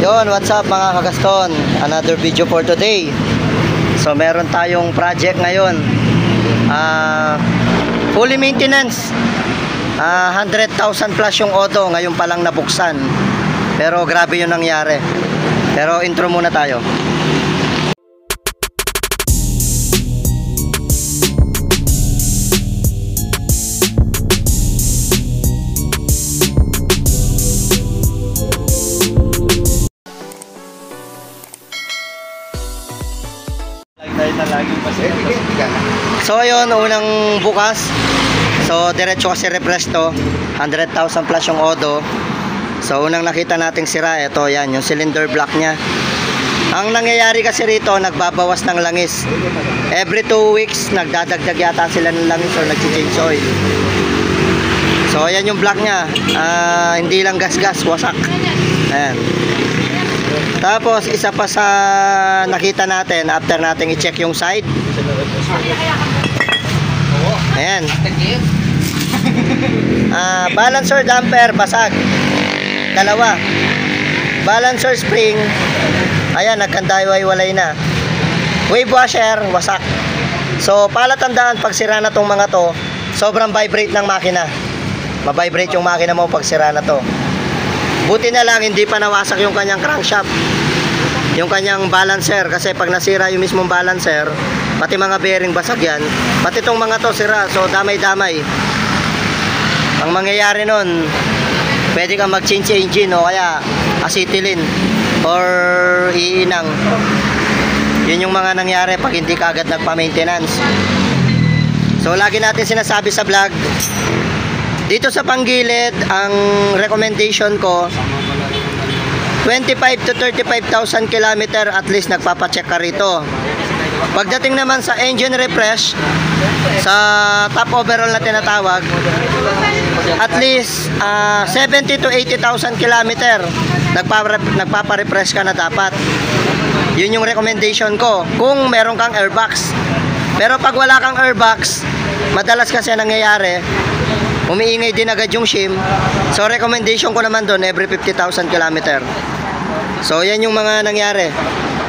Yon, what's up mga kagaston? Another video for today. So meron tayong project ngayon. Fully maintenance. 100,000 plus yung auto, ngayon pa lang nabuksan. Pero grabe yung nangyari. Pero intro muna tayo. So ayun, unang bukas. So diretso kasi refresh to. 100,000 plus yung odo. So unang nakita nating sira, ito yan, yung cylinder block nya. Ang nangyayari kasi rito, nagbabawas ng langis. Every 2 weeks nagdadagdag yata sila ng langis or nag-change oil. So ayan yung block nya. Hindi lang gas-gas, wasak. Ayan. Tapos isa pa sa nakita natin after natin i-check yung side. Ayan. Balancer damper basag. Dalawa. Balancer spring, ayan, nagkandayway-walay na. Wave washer wasak. So palatandaan pag sira na tong mga to, sobrang vibrate ng makina. Ma-vibrate yung makina mo pag sira na to. Buti na lang hindi pa nawasak yung kanyang crankshaft, yung kanyang balancer, kasi pag nasira yung mismong balancer, pati mga bearing basag yan, pati itong mga to sira. So damay-damay. Ang mangyayari nun, pwede kang mag-change engine o kaya acetylene or iinang. Yun yung mga nangyari pag hindi ka agad nagpa-maintenance. So lagi natin sinasabi sa vlog, dito sa panggilid, ang recommendation ko 25 to 35,000 kilometer at least nagpapacheck ka rito. Pagdating naman sa engine refresh, sa top overall na tinatawag, at least 70 to 80,000 kilometer nagpapa-refresh ka na dapat. Yun yung recommendation ko kung meron kang airbox. Pero pag wala kang airbox, madalas kasi nangyayari, umiingay din agad yung shim. So recommendation ko naman doon every 50,000 kilometer. So yan yung mga nangyari.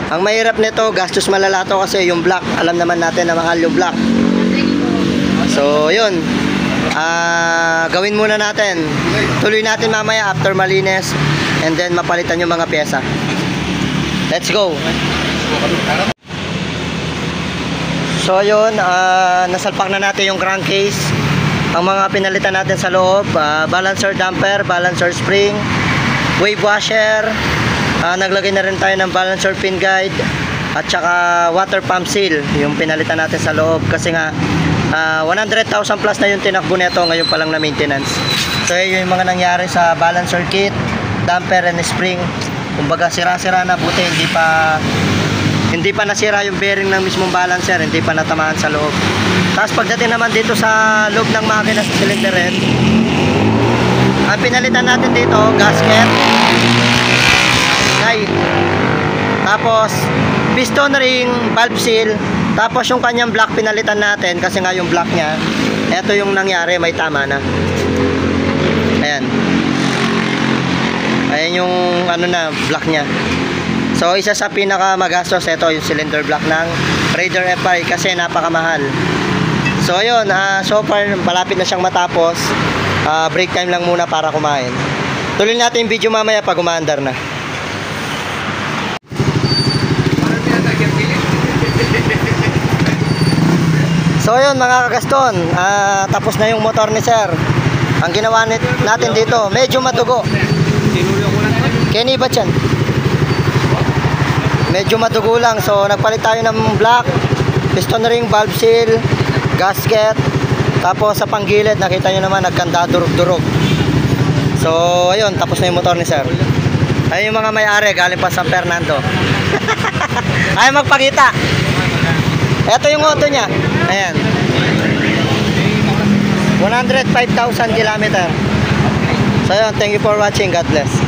Ang mahirap nito, gastos malalato kasi yung block, alam naman natin na mahal yung block. So yun, gawin muna natin. Tuloy natin mamaya after malinis, and then mapalitan yung mga pyesa. Let's go. So yun, nasalpak na natin yung crankcase. Ang mga pinalitan natin sa loob, balancer damper, balancer spring, wave washer, naglagay na rin tayo ng balancer pin guide, at saka water pump seal, yung pinalitan natin sa loob. Kasi nga 100,000 plus na yung tinakbo nito, ngayon pa lang na maintenance. So yun yung mga nangyari sa balancer kit, damper and spring. Kumbaga sira-sira na, buti hindi pa nasira yung bearing ng mismong balancer, hindi pa natamaan sa loob. Tapos pagdating naman dito sa loob ng makina sa cylinder head, ang pinalitan natin dito, gasket, tapos piston ring, valve seal, tapos yung kanyang block pinalitan natin kasi nga yung block nya, eto yung nangyari, may tama na. Ayan yung ano na, block nya. So isa sa pinaka magastos, ito yung cylinder block ng Raider FI kasi napakamahal. So ayun, so far malapit na siyang matapos. Break time lang muna para kumain. Tuloy natin yung video mamaya pag umaandar na. So ayun mga kagaston, tapos na yung motor ni sir. Ang ginawa natin dito, medyo matugo. Kenny ba yan? Medyo matugo lang. So nagpalit tayo ng block, piston ring, valve seal, gasket. Tapos sa panggilid, nakita nyo naman nagkanda durog-durog. So ayun, tapos na yung motor ni sir. Ayun yung mga may-ari, galing pa San Fernando. Ayaw magpakita. Ito yung auto nya. Ayan, 105,000 kilometer. So yun, thank you for watching. God bless.